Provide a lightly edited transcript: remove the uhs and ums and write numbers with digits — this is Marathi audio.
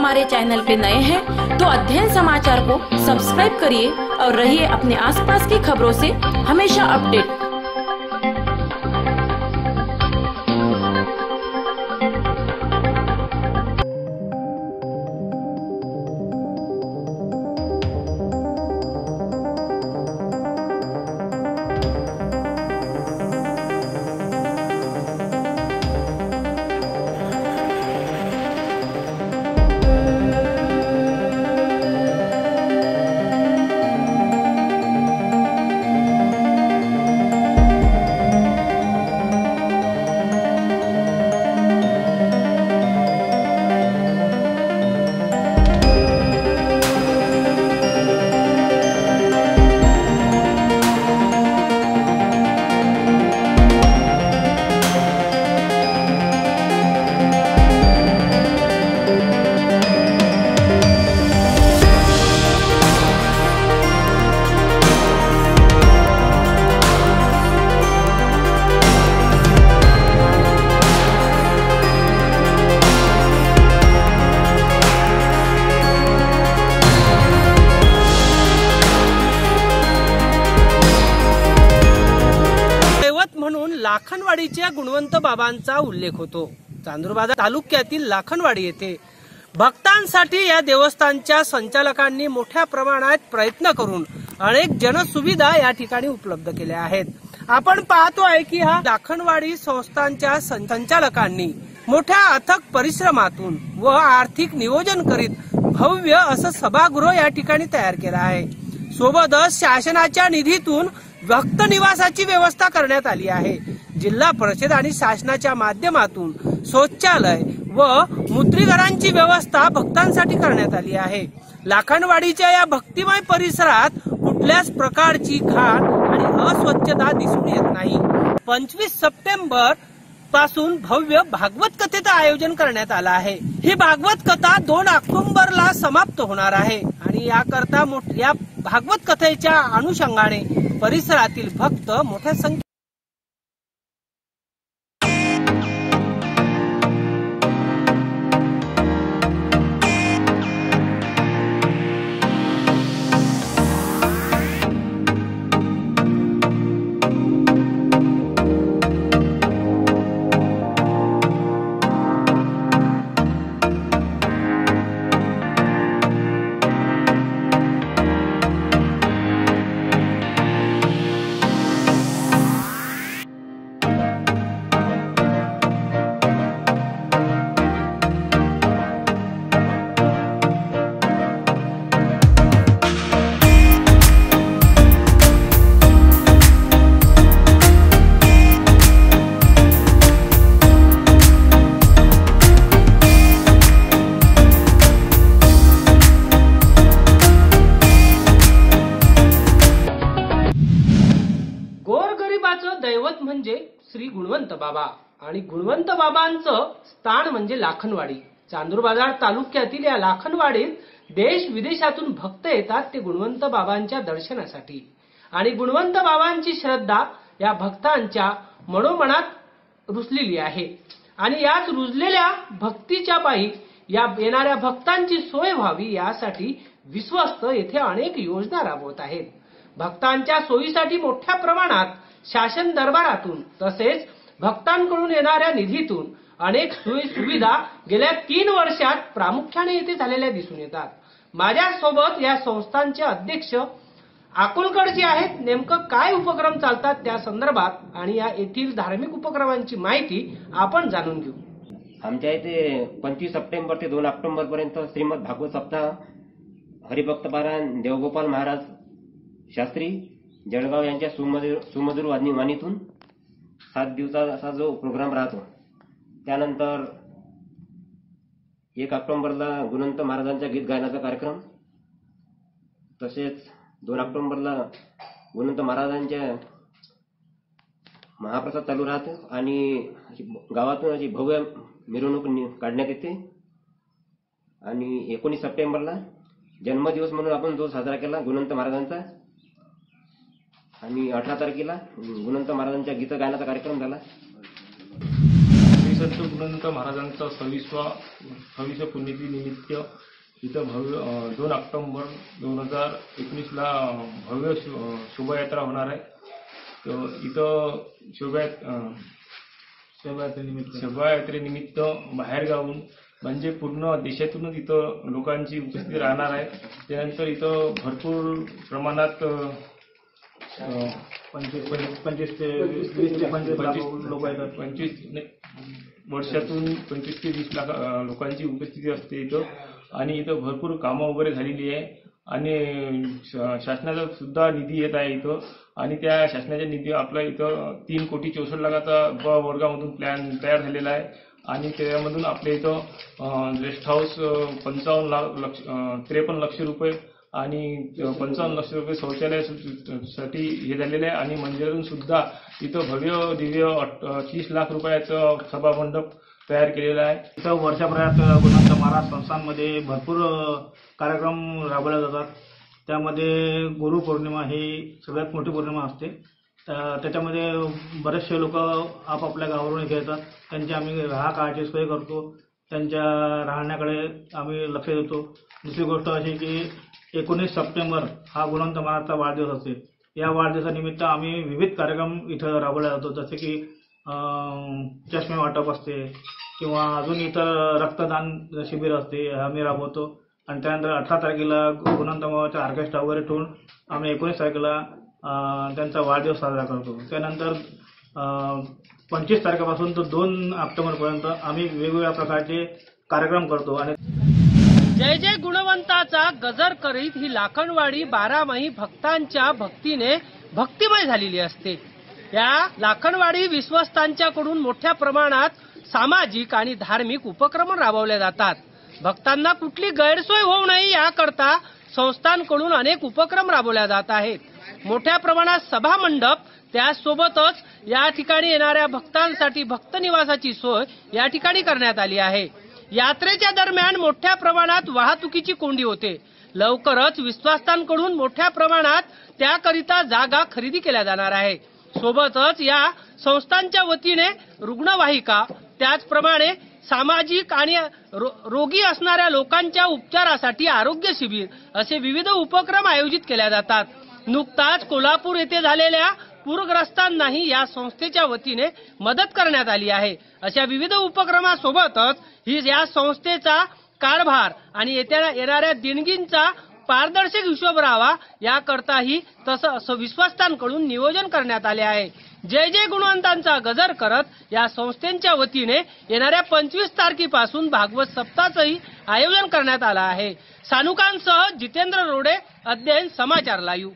हमारे चैनल पे नए हैं तो अध्ययन समाचार को सब्सक्राइब करिए और रहिए अपने आसपास की खबरों से हमेशा अपडेट। लाखनवाडीच्या गुणवंत बाबांचा उल्लेख होतो। चांदूर तालुक्यातील लाखनवाडी येथे भक्तांसाठी या देवस्थानच्या संचालकांनी मोठ्या प्रमाणात प्रयत्न करून अनेक जनसुविधा या ठिकाणी उपलब्ध केल्या आहेत। आपण पाहतोय की हा लाखनवाडी संस्थांच्या संचालकांनी मोठ्या अथक परिश्रमातून व आर्थिक नियोजन करीत भव्य असं सभागृह या ठिकाणी तयार केलं आहे। सोबतच शासनाच्या निधीतून भक्त निवासाची व्यवस्था करण्यात आली आहे। जिल्हा परिषद आणि शासनाच्या माध्यमातून शौचालय व मूत्रीघरांची व्यवस्था भक्तांसाठी करण्यात आली आहे। लाखनवाडीच्या या भक्तिमय परिसरात कुठल्याच प्रकारची घाण आणि अस्वच्छता दिसून येत नाही। 25 सप्टेंबर पासून भव्य भागवत कथेचं आयोजन करण्यात आलं आहे। ही भागवत कथा 2 ऑक्टोबरला समाप्त होणार आहे आणि याकरता या भागवत कथेच्या अनुषंगाने परिसरातील भक्त मोठ्या संख्येने दैवत म्हणजे श्री गुणवंत बाबा आणि गुणवंत बाबांचं स्थान म्हणजे लाखनवाडी। चांदूर बाजार तालुक्यातील या लाखनवाडीत देश विदेशातून भक्त येतात ते गुणवंत बाबांच्या दर्शनासाठी आणि गुणवंत बाबांची श्रद्धा या भक्तांच्या मनोमनात रुजलेली आहे आणि याच रुजलेल्या भक्तीच्या पायी या येणाऱ्या भक्तांची सोय व्हावी यासाठी विश्वस्त येथे अनेक योजना राबवत आहेत। भक्तांच्या सोयीसाठी मोठ्या प्रमाणात शासन दरबारातून तसेच भक्तांकडून येणाऱ्या निधीतून अनेक सोयी सुविधा गेल्या 3 वर्षात प्रामुख्याने येथे झालेल्या दिसून येतात। माझ्यासोबत या संस्थांचे अध्यक्ष अकोलकडचे आहेत। नेमकं काय उपक्रम चालतात त्या संदर्भात आणि या येथील धार्मिक उपक्रमांची माहिती आपण जाणून घेऊ। आमच्या इथे 25 सप्टेंबर ते 2 ऑक्टोबर पर्यंत श्रीमद भागवत सप्ताह हरिभक्त पारायण देवगोपाल महाराज शास्त्री जळगाव यांच्या सुमधुर वाणीतून 7 दिवसाचा जो प्रोग्राम राहतो, त्यानंतर 1 ऑक्टोबरला गुणवंत महाराजांचा गीत गायनाचा कार्यक्रम, तसेच 2 ऑक्टोबरला गुणवंत महाराजांच्या महाप्रसाद चालू राहतो आणि गावातून अशी भव्य मिरवणूक काढण्यात येते। आणि 19 सप्टेंबरला जन्मदिवस म्हणून आपण जो साजरा केला गुणवंत महाराजांचा आणि 18 तारखेला गुणवंत महाराजांच्या गीत गायनाचा कार्यक्रम झाला। संत गुणवंत महाराजांचा 26व्या पुण्यतिथीनिमित्त इथं 2 ऑक्टोबर 2019 ला भव्य शोभायात्रा होणार आहे. तर इथं शोभायात्रेनिमित्त बाहेरगावून म्हणजे पूर्ण देशातूनच इथं लोकांची उपस्थिती राहणार आहे. त्यानंतर इथं भरपूर प्रमाणात 25 ते 20 लाख लोक येतात. 25 वर्षातून 25 ते 20 लाख लोकांची उपस्थिती असते इथं. आणि इथं भरपूर कामं वगैरे झालेली आहे आणि शासनाचा सुद्धा निधी येत आहे इथं. आणि त्या शासनाच्या निधी आपला इथं 3,64 लाखाचा वर्गामधून प्लॅन तयार झालेला आहे. आणि त्यामधून आपल्या इथं रेस्ट हाऊस 53 लाख रुपये आणि 55 लाख रुपये शौचालयासाठी हे झालेले आहे. आणि मंदिरातून सुद्धा इथं भव्य दिव्य 30 लाख रुपयाचं सभामंडप तयार केलेला आहे. इथं वर्षभरात गुणवंत महाराज संस्थांमध्ये भरपूर कार्यक्रम राबवले जातात. त्यामध्ये गुरुपौर्णिमा ही सगळ्यात मोठी पौर्णिमा असते. त्याच्यामध्ये बरेचसे लोक आपापल्या गावावरून इथे येतात. त्यांची आम्ही राहण्याची सोय करतो. त्यांच्या राहण्याकडे आम्ही लक्ष देतो. दुसरी गोष्ट अशी की 19 सप्टेंबर हा गुणवंत महाराजचा वाढदिवस असते. या वाढदिवसानिमित्त आम्ही विविध कार्यक्रम इथं राबवले जातो. जसे की चष्मे वाटप असते किंवा अजून इतर रक्तदान शिबिर असते आम्ही राबवतो. आणि त्यानंतर 18 तारखेला गुणवंत महाराजचा ऑर्केस्ट्रा वगैरे ठेवून आम्ही 19 तारखेला त्यांचा वाढदिवस साजरा करतो. त्यानंतर 25 तारखेपासून तर 2 ऑक्टोबरपर्यंत आम्ही वेगवेगळ्या प्रकारचे कार्यक्रम करतो. आणि जय जय गुणवंताचा गजर करीत ही लाखनवाडी 12माही भक्तांच्या भक्तीने भक्तिमय झालेली असते. या लाखनवाडी विश्वस्तांच्याकडून मोठ्या प्रमाणात सामाजिक आणि धार्मिक उपक्रम राबवले जातात. भक्तांना कुठली गैरसोय होऊ नये याकरता संस्थांकडून अनेक उपक्रम राबवले जात आहेत. मोठ्या प्रमाणात सभा मंडप, त्यासोबतच या ठिकाणी येणाऱ्या भक्तांसाठी भक्त निवासाची सोय या ठिकाणी करण्यात आली आहे. यात्रेच्या दरम्यान मोठ्या प्रमाणात वाहतुकीची कोंडी होते. लवकरच विश्वास्तांकडून मोठ्या प्रमाणात त्याकरिता जागा खरेदी केल्या जाणार आहे. सोबतच या संस्थांच्या वतीने रुग्णवाहिका, त्याचप्रमाणे सामाजिक आणि रोगी असणाऱ्या लोकांच्या उपचारासाठी आरोग्य शिबिर असे विविध उपक्रम आयोजित केले जातात. नुकताच कोल्हापूर येथे झालेल्या पूरग्रस्तांनाही या संस्थेच्या वतीने मदत करण्यात आली आहे. अशा विविध उपक्रमासोबतच ही या संस्थेचा कारभार आणि येणाऱ्या देणगींचा पारदर्शक हिशोब राहावा याकरताही तसं विश्वास्तांकडून नियोजन करण्यात आले आहे. जय जय गुणवंतांचा गजर करत या संस्थेच्या वतीने येणाऱ्या 25 तारखेपासून भागवत सप्ताहाचंही आयोजन करण्यात आलं आहे. सानुकांसह जितेंद्र रोडे, अध्ययन समाचार लाईव्ह.